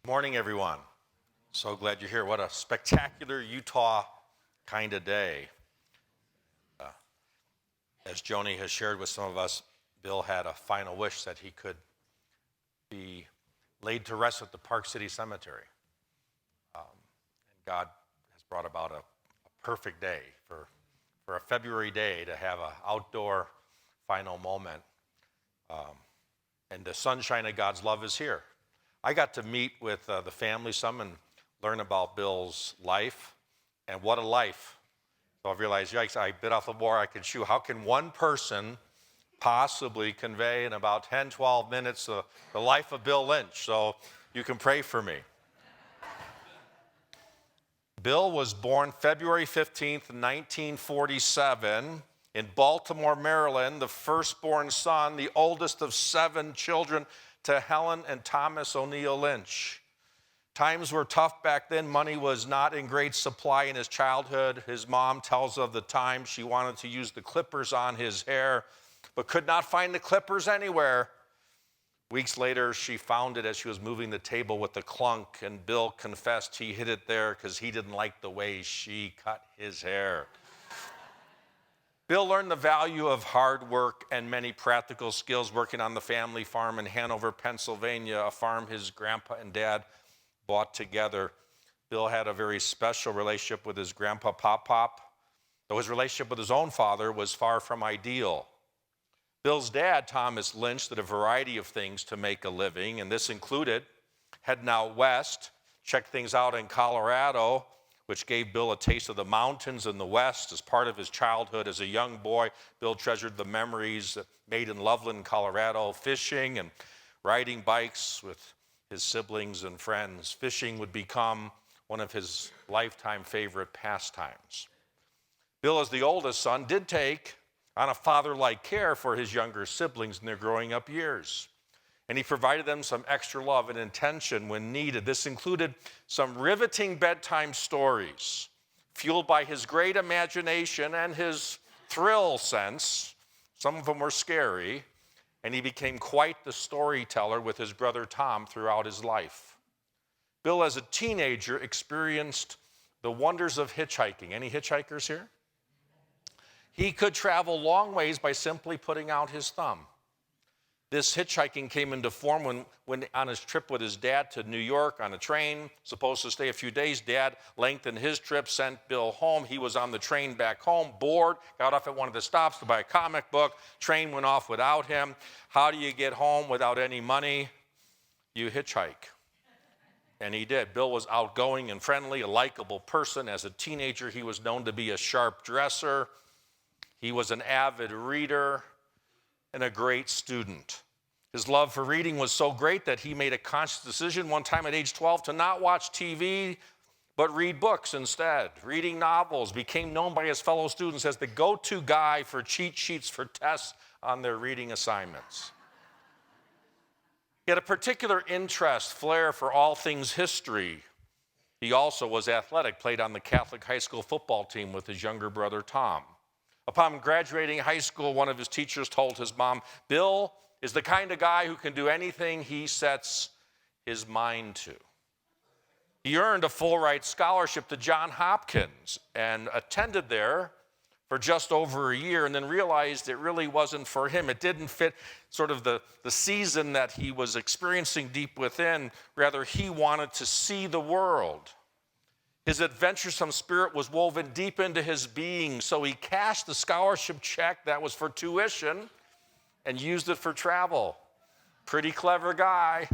Morning, everyone. So glad you're here. What a spectacular Utah kind of day. As Joni has shared with some of us, Bill had a final wish that he could be laid to rest at the Park City Cemetery. And God has brought about a perfect day for a February day to have an outdoor final moment. And the sunshine of God's love is here. I got to meet with the family some and learn about Bill's life, and what a life. So I realized, yikes, I bit off the more I could chew. How can one person possibly convey in about 10, 12 minutes the life of Bill Lynch? So you can pray for me. Bill was born February 15th, 1947 in Baltimore, Maryland, the firstborn son, the oldest of 7 children, to Helen and Thomas O'Neill Lynch. Times were tough back then. Money was not in great supply in his childhood. His mom tells of the time she wanted to use the clippers on his hair, but could not find the clippers anywhere. Weeks later, she found it as she was moving the table with the clunk, and Bill confessed he hid it there because he didn't like the way she cut his hair. Bill learned the value of hard work and many practical skills working on the family farm in Hanover, Pennsylvania, a farm his grandpa and dad bought together. Bill had a very special relationship with his grandpa, Pop, though his relationship with his own father was far from ideal. Bill's dad, Thomas Lynch, did a variety of things to make a living, and this included heading out west, check things out in Colorado, which gave Bill a taste of the mountains in the West. As part of his childhood as a young boy, Bill treasured the memories made in Loveland, Colorado, fishing and riding bikes with his siblings and friends. Fishing would become one of his lifetime favorite pastimes. Bill, as the oldest son, did take on a father-like care for his younger siblings in their growing up years. And he provided them some extra love and attention when needed. This included some riveting bedtime stories, fueled by his great imagination and his thrill sense. Some of them were scary, and he became quite the storyteller with his brother Tom throughout his life. Bill, as a teenager, experienced the wonders of hitchhiking. Any hitchhikers here? He could travel long ways by simply putting out his thumb. This hitchhiking came into form when on his trip with his dad to New York on a train, supposed to stay a few days. Dad lengthened his trip, sent Bill home. He was on the train back home, bored, got off at one of the stops to buy a comic book. Train went off without him. How do you get home without any money? You hitchhike. And he did. Bill was outgoing and friendly, a likable person. As a teenager, he was known to be a sharp dresser. He was an avid reader and a great student. His love for reading was so great that he made a conscious decision one time at age 12 to not watch TV, but read books instead. Reading novels, became known by his fellow students as the go-to guy for cheat sheets for tests on their reading assignments. He had a particular interest, flair for all things history. He also was athletic, played on the Catholic high school football team with his younger brother Tom. Upon graduating high school, one of his teachers told his mom, Bill is the kind of guy who can do anything he sets his mind to. He earned a full-ride scholarship to Johns Hopkins and attended there for just over a year and then realized it really wasn't for him. It didn't fit sort of the season that he was experiencing deep within. Rather, he wanted to see the world. His adventuresome spirit was woven deep into his being, so he cashed the scholarship check that was for tuition and used it for travel. Pretty clever guy.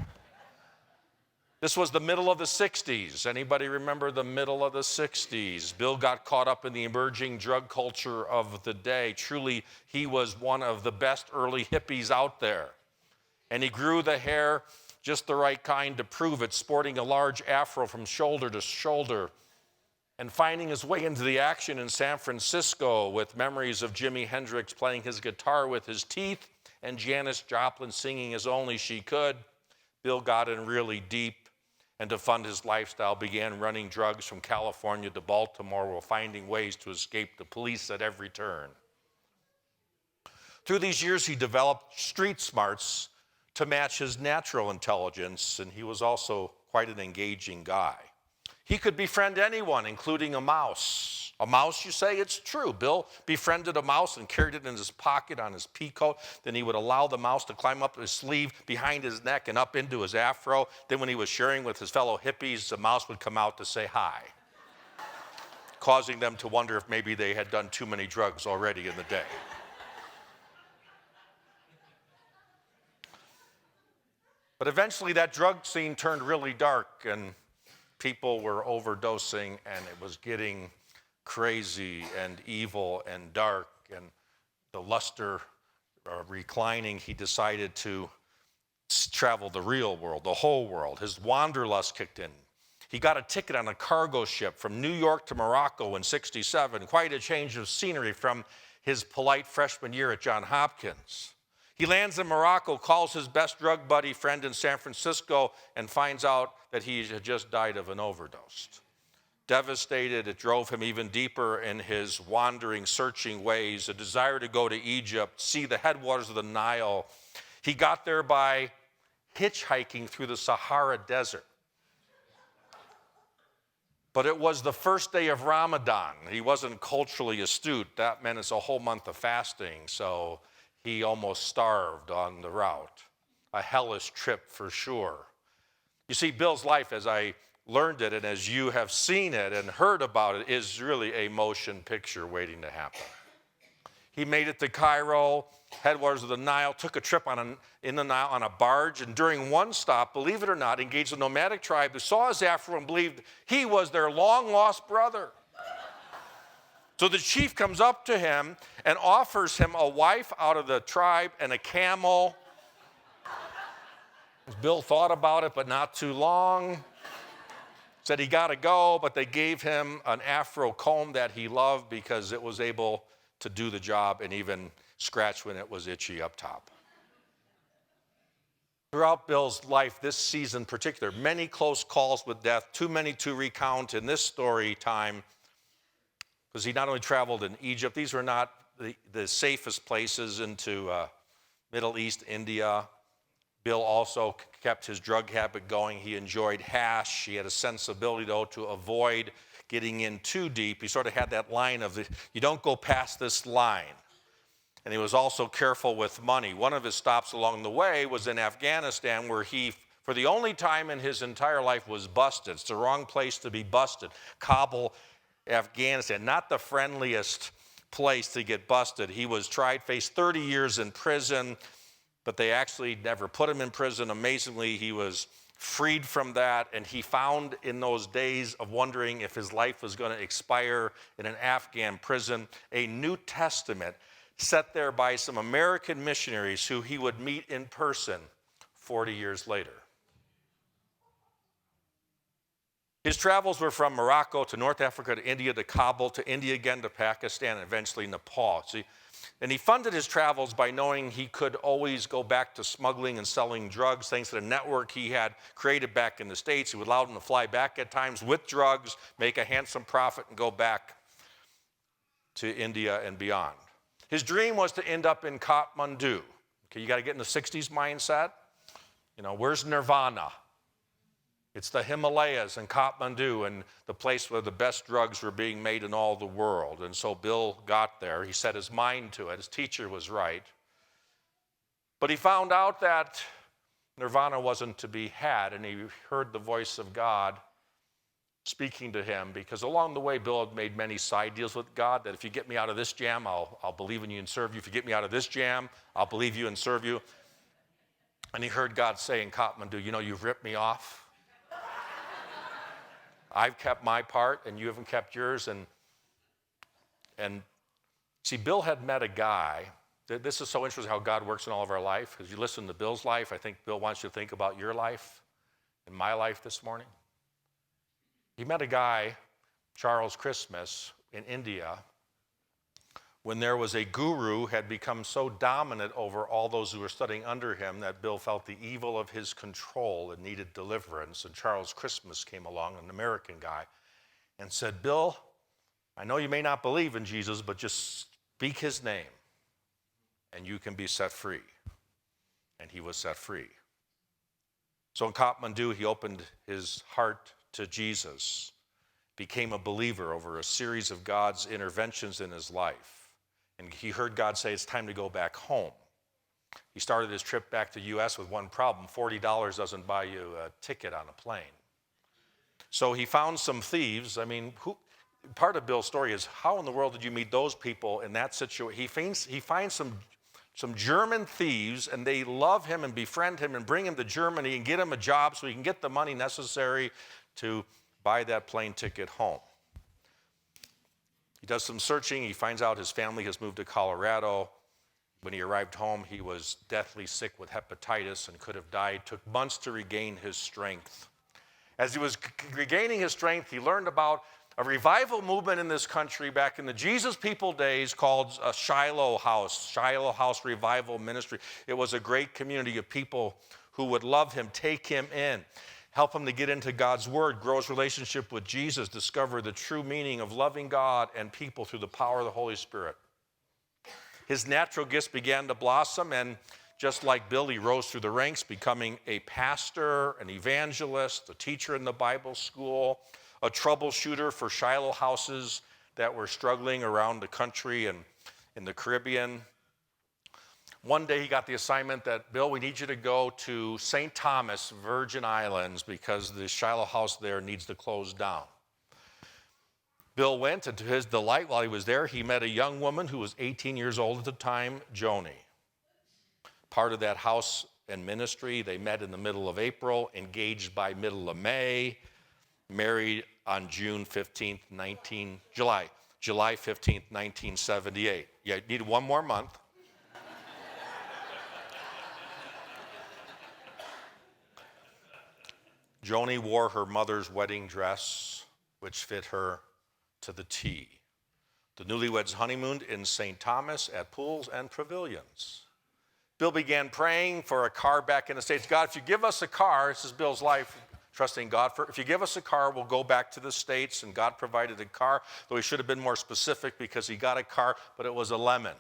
This was the middle of the 60s. Anybody remember the middle of the 60s? Bill got caught up in the emerging drug culture of the day. Truly, he was one of the best early hippies out there. And he grew the hair just the right kind to prove it, sporting a large afro from shoulder to shoulder, and finding his way into the action in San Francisco with memories of Jimi Hendrix playing his guitar with his teeth and Janis Joplin singing as only she could. Bill got in really deep, and to fund his lifestyle began running drugs from California to Baltimore while finding ways to escape the police at every turn. Through these years, he developed street smarts to match his natural intelligence, and he was also quite an engaging guy. He could befriend anyone, including a mouse. A mouse, you say? It's true. Bill befriended a mouse and carried it in his pocket on his pea coat. Then he would allow the mouse to climb up his sleeve, behind his neck, and up into his afro. Then when he was sharing with his fellow hippies, the mouse would come out to say hi, causing them to wonder if maybe they had done too many drugs already in the day. But eventually that drug scene turned really dark, and people were overdosing, and it was getting crazy and evil and dark, and the luster reclining. He decided to travel the real world, the whole world. His wanderlust kicked in. He got a ticket on a cargo ship from New York to Morocco in '67, quite a change of scenery from his polite freshman year at Johns Hopkins. He lands in Morocco, calls his best drug buddy friend in San Francisco, and finds out that he had just died of an overdose. Devastated, it drove him even deeper in his wandering, searching ways, a desire to go to Egypt, see the headwaters of the Nile. He got there by hitchhiking through the Sahara Desert. But it was the first day of Ramadan. He wasn't culturally astute. That meant it's a whole month of fasting, so he almost starved on the route. A hellish trip for sure. You see, Bill's life, as I learned it and as you have seen it and heard about it, is really a motion picture waiting to happen. He made it to Cairo, headwaters of the Nile, took a trip in the Nile on a barge, and during one stop, believe it or not, engaged a nomadic tribe who saw his afro and believed he was their long-lost brother. So the chief comes up to him and offers him a wife out of the tribe and a camel. Bill thought about it, but not too long. Said he got to go, but they gave him an afro comb that he loved because it was able to do the job and even scratch when it was itchy up top. Throughout Bill's life, this season in particular, many close calls with death, too many to recount in this story time, because he not only traveled in Egypt, these were not the safest places into Middle East, India. Bill also kept his drug habit going. He enjoyed hash. He had a sensibility, though, to avoid getting in too deep. He sort of had that line of, you don't go past this line. And he was also careful with money. One of his stops along the way was in Afghanistan, where he, for the only time in his entire life, was busted. It's the wrong place to be busted. Kabul, Afghanistan, not the friendliest place to get busted. He was tried, faced 30 years in prison, but they actually never put him in prison. Amazingly, he was freed from that, and he found in those days of wondering if his life was going to expire in an Afghan prison, a New Testament set there by some American missionaries who he would meet in person 40 years later. His travels were from Morocco to North Africa to India to Kabul to India again to Pakistan and eventually Nepal. See, and he funded his travels by knowing he could always go back to smuggling and selling drugs, thanks to the network he had created back in the States. It would allow him to fly back at times with drugs, make a handsome profit, and go back to India and beyond. His dream was to end up in Kathmandu. Okay, you got to get in the 60s mindset. You know, where's Nirvana? It's the Himalayas and Kathmandu and the place where the best drugs were being made in all the world. And so Bill got there. He set his mind to it. His teacher was right. But he found out that Nirvana wasn't to be had, and he heard the voice of God speaking to him, because along the way, Bill had made many side deals with God, that if you get me out of this jam, I'll believe in you and serve you. If you get me out of this jam, I'll believe you and serve you. And he heard God say in Kathmandu, you know, you've ripped me off. I've kept my part, and you haven't kept yours. And see, Bill had met a guy. This is so interesting how God works in all of our life. As you listen to Bill's life, I think Bill wants you to think about your life and my life this morning. He met a guy, Charles Christmas, in India, when there was a guru who had become so dominant over all those who were studying under him that Bill felt the evil of his control and needed deliverance. And Charles Christmas came along, an American guy, and said, Bill, I know you may not believe in Jesus, but just speak his name and you can be set free. And he was set free. So in Kathmandu, he opened his heart to Jesus, became a believer over a series of God's interventions in his life. And he heard God say, it's time to go back home. He started his trip back to the U.S. with one problem. $40 doesn't buy you a ticket on a plane. So he found some thieves. I mean, part of Bill's story is, how in the world did you meet those people in that situation? He finds some German thieves, and they love him and befriend him and bring him to Germany and get him a job so he can get the money necessary to buy that plane ticket home. He does some searching. He finds out his family has moved to Colorado. When he arrived home, he was deathly sick with hepatitis and could have died. It took months to regain his strength. As he was regaining his strength, he learned about a revival movement in this country back in the Jesus People days called Shiloh House Revival Ministry. It was a great community of people who would love him, take him in, help him to get into God's word, grow his relationship with Jesus, discover the true meaning of loving God and people through the power of the Holy Spirit. His natural gifts began to blossom, and just like Bill, he rose through the ranks, becoming a pastor, an evangelist, a teacher in the Bible school, a troubleshooter for Shiloh houses that were struggling around the country and in the Caribbean. One day he got the assignment that, Bill, we need you to go to St. Thomas, Virgin Islands, because the Shiloh house there needs to close down. Bill went, and to his delight, while he was there, he met a young woman who was 18 years old at the time, Joni. Part of that house and ministry. They met in the middle of April, engaged by middle of May, married on July 15th, 1978. You need one more month. Joni wore her mother's wedding dress, which fit her to the T. The newlyweds honeymooned in St. Thomas at pools and pavilions. Bill began praying for a car back in the States. God, if you give us a car, this is Bill's life, trusting God for, if you give us a car, we'll go back to the States, and God provided a car, though he should have been more specific because he got a car, but it was a lemon.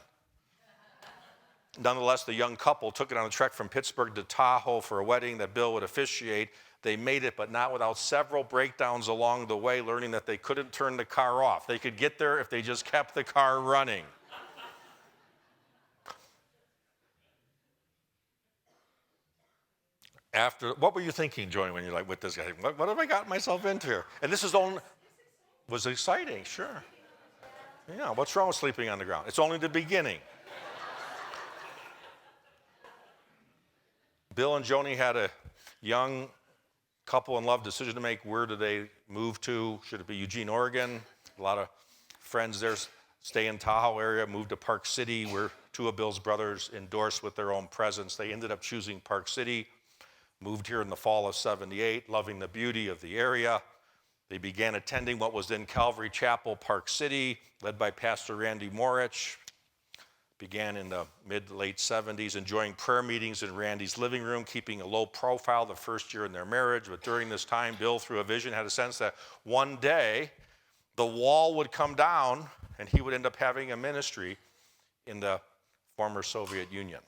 Nonetheless, the young couple took it on a trek from Pittsburgh to Tahoe for a wedding that Bill would officiate. They made it, but not without several breakdowns along the way, learning that they couldn't turn the car off. They could get there if they just kept the car running. What were you thinking, Joey, when you're like with this guy? What have I gotten myself into here? And this was exciting, sure. Yeah, what's wrong with sleeping on the ground? It's only the beginning. Bill and Joni had a young couple in love decision to make. Where do they move to? Should it be Eugene, Oregon? A lot of friends there stay in Tahoe area, moved to Park City, where two of Bill's brothers endorsed with their own presence. They ended up choosing Park City, moved here in the fall of '78, loving the beauty of the area. They began attending what was then Calvary Chapel, Park City, led by Pastor Randy Morich. Began in the mid-late '70s, enjoying prayer meetings in Randy's living room, keeping a low profile the first year in their marriage. But during this time, Bill, through a vision, had a sense that one day the wall would come down and he would end up having a ministry in the former Soviet Union.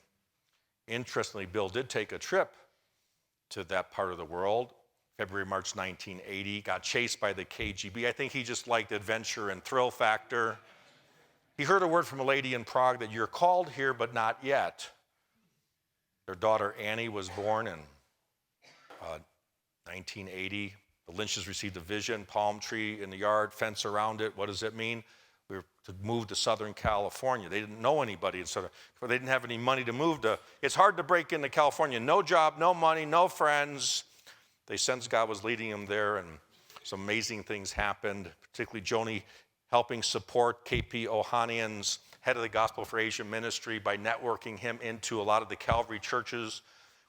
Interestingly, Bill did take a trip to that part of the world, February, March 1980, got chased by the KGB. I think he just liked adventure and thrill factor. He heard a word from a lady in Prague that you're called here, but not yet. Their daughter Annie was born in 1980. The Lynches received a vision, palm tree in the yard, fence around it. What does it mean? We were to move to Southern California. They didn't know anybody in Southern, they didn't have any money to move to. It's hard to break into California. No job, no money, no friends. They sensed God was leading them there, and some amazing things happened, particularly Joni helping support KP Ohanian's head of the Gospel for Asia ministry by networking him into a lot of the Calvary churches,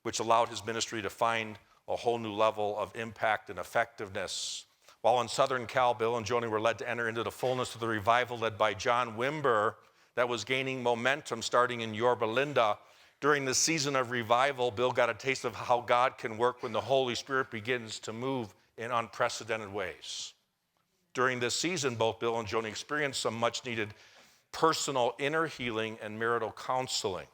which allowed his ministry to find a whole new level of impact and effectiveness. While in Southern Cal, Bill and Joni were led to enter into the fullness of the revival led by John Wimber that was gaining momentum starting in Yorba Linda. During the season of revival, Bill got a taste of how God can work when the Holy Spirit begins to move in unprecedented ways. During this season, both Bill and Joni experienced some much-needed personal inner healing and marital counseling.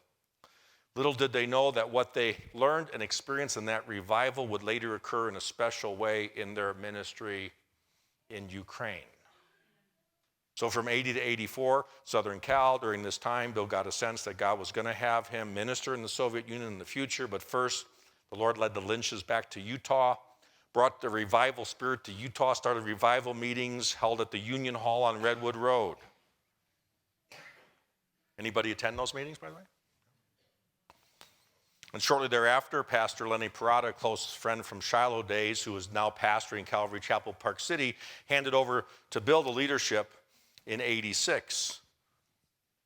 Little did they know that what they learned and experienced in that revival would later occur in a special way in their ministry in Ukraine. So from 80 to 84, Southern Cal, during this time, Bill got a sense that God was going to have him minister in the Soviet Union in the future. But first, the Lord led the Lynches back to Utah, brought the revival spirit to Utah, started revival meetings held at the Union Hall on Redwood Road. Anybody attend those meetings, by the way? And shortly thereafter, Pastor Lenny Parada, a close friend from Shiloh days, who is now pastoring Calvary Chapel, Park City, handed over to Bill the leadership in 86.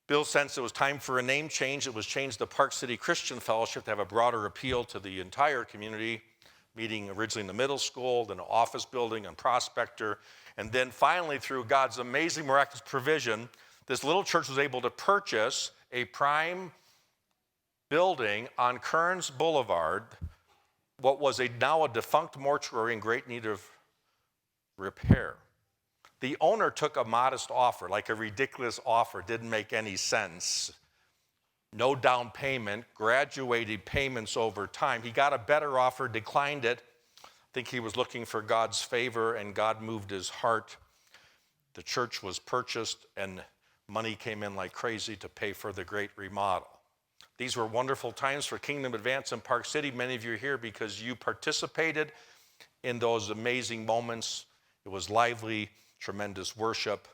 Bill sensed it was time for a name change. It was changed to Park City Christian Fellowship to have a broader appeal to the entire community, meeting originally in the middle school, then an office building on Prospector, and then finally, through God's amazing miraculous provision, this little church was able to purchase a prime building on Kearns Boulevard, what was now a defunct mortuary in great need of repair. The owner took a modest offer, like a ridiculous offer, didn't make any sense. No down payment, graduated payments over time. He got a better offer, declined it. I think he was looking for God's favor, and God moved his heart. The church was purchased, and money came in like crazy to pay for the great remodel. These were wonderful times for Kingdom Advance in Park City. Many of you are here because you participated in those amazing moments. It was lively, tremendous worship,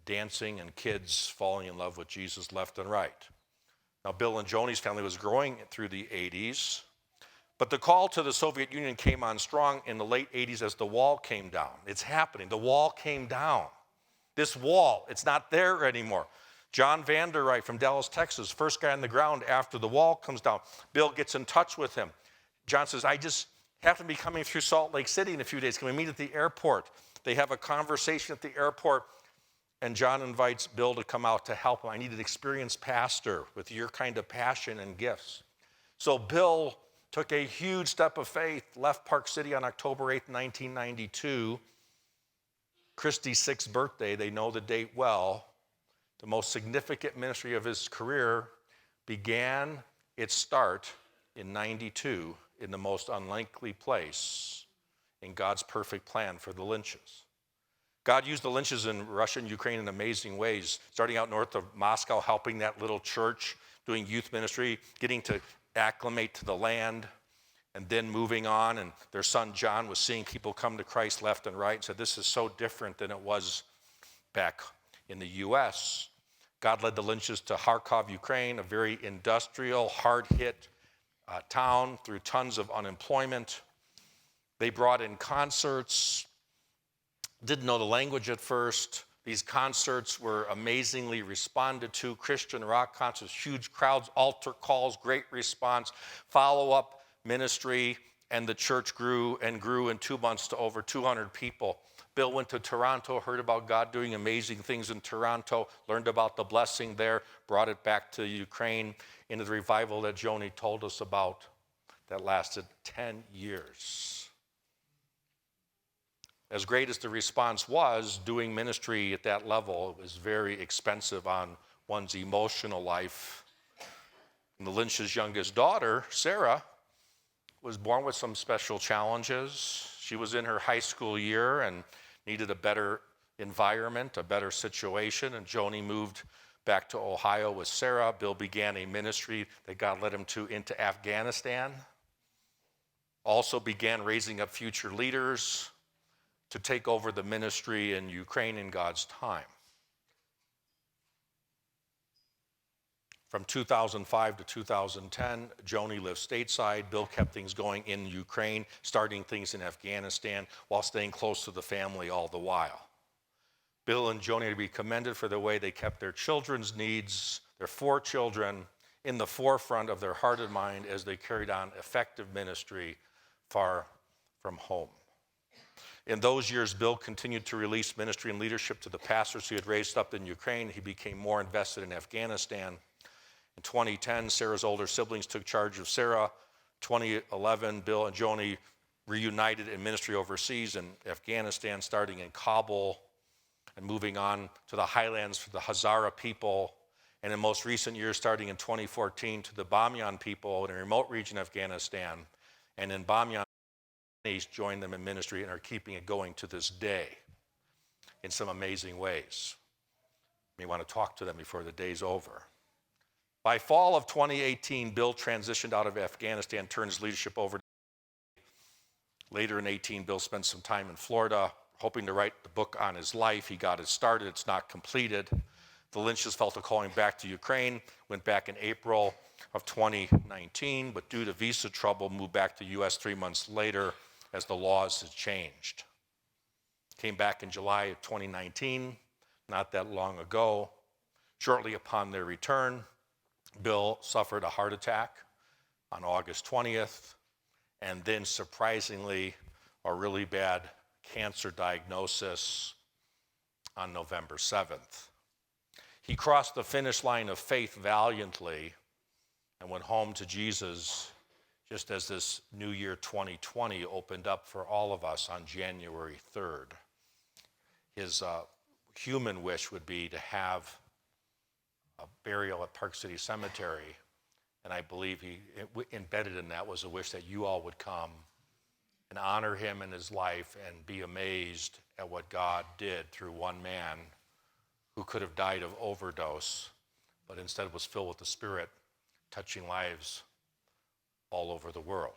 dancing, and kids falling in love with Jesus left and right. Now, Bill and Joni's family was growing through the 80s, but the call to the Soviet Union came on strong in the late 80s as the wall came down. It's happening. The wall came down. This wall, it's not there anymore. John Vanderwright from Dallas, Texas, first guy on the ground after the wall comes down. Bill gets in touch with him. John says, I just happen to be coming through Salt Lake City in a few days. Can we meet at the airport? They have a conversation at the airport, and John invites Bill to come out to help him. I need an experienced pastor with your kind of passion and gifts. So Bill took a huge step of faith, left Park City on October 8th, 1992. Christy's 6th birthday, they know the date well. The most significant ministry of his career began its start in 92 in the most unlikely place in God's perfect plan for the Lynches. God used the Lynches in Russia and Ukraine in amazing ways, starting out north of Moscow, helping that little church, doing youth ministry, getting to acclimate to the land, and then moving on. And their son John was seeing people come to Christ left and right and said, this is so different than it was back in the U.S. God led the Lynches to Kharkov, Ukraine, a very industrial, hard-hit town through tons of unemployment. They brought in concerts, didn't know the language at first. These concerts were amazingly responded to, Christian rock concerts, huge crowds, altar calls, great response, follow-up ministry, and the church grew and grew in 2 months to over 200 people. Bill went to Toronto, heard about God doing amazing things in Toronto, learned about the blessing there, brought it back to Ukraine into the revival that Joni told us about that lasted 10 years. As great as the response was, doing ministry at that level was very expensive on one's emotional life. And the Lynch's youngest daughter, Sarah, was born with some special challenges. She was in her high school year and needed a better environment, a better situation, and Joni moved back to Ohio with Sarah. Bill began a ministry that God led him into Afghanistan. Also began raising up future leaders to take over the ministry in Ukraine in God's time. From 2005 to 2010, Joni lived stateside. Bill kept things going in Ukraine, starting things in Afghanistan while staying close to the family all the while. Bill and Joni are to be commended for the way they kept their children's needs, their 4 children, in the forefront of their heart and mind as they carried on effective ministry far from home. In those years, Bill continued to release ministry and leadership to the pastors he had raised up in Ukraine. He became more invested in Afghanistan. In 2010, Sarah's older siblings took charge of Sarah. 2011, Bill and Joni reunited in ministry overseas in Afghanistan, starting in Kabul and moving on to the highlands for the Hazara people, and in most recent years, starting in 2014, to the Bamyan people in a remote region of Afghanistan. And in Bamyan, he's joined them in ministry and are keeping it going to this day in some amazing ways. You may want to talk to them before the day's over. By fall of 2018, Bill transitioned out of Afghanistan, turned his leadership over. Later in 2018, Bill spent some time in Florida, hoping to write the book on his life. He got it started. It's not completed. The Lynches felt a calling back to Ukraine, went back in April of 2019, but due to visa trouble, moved back to the U.S. 3 months later as the laws had changed. Came back in July of 2019, not that long ago. Shortly upon their return, Bill suffered a heart attack on August 20th, and then surprisingly, a really bad cancer diagnosis on November 7th. He crossed the finish line of faith valiantly and went home to Jesus just as this new year 2020 opened up for all of us on January 3rd. His human wish would be to have a burial at Park City Cemetery, and I believe embedded in that was a wish that you all would come and honor him in his life and be amazed at what God did through one man who could have died of overdose, but instead was filled with the Spirit, touching lives all over the world.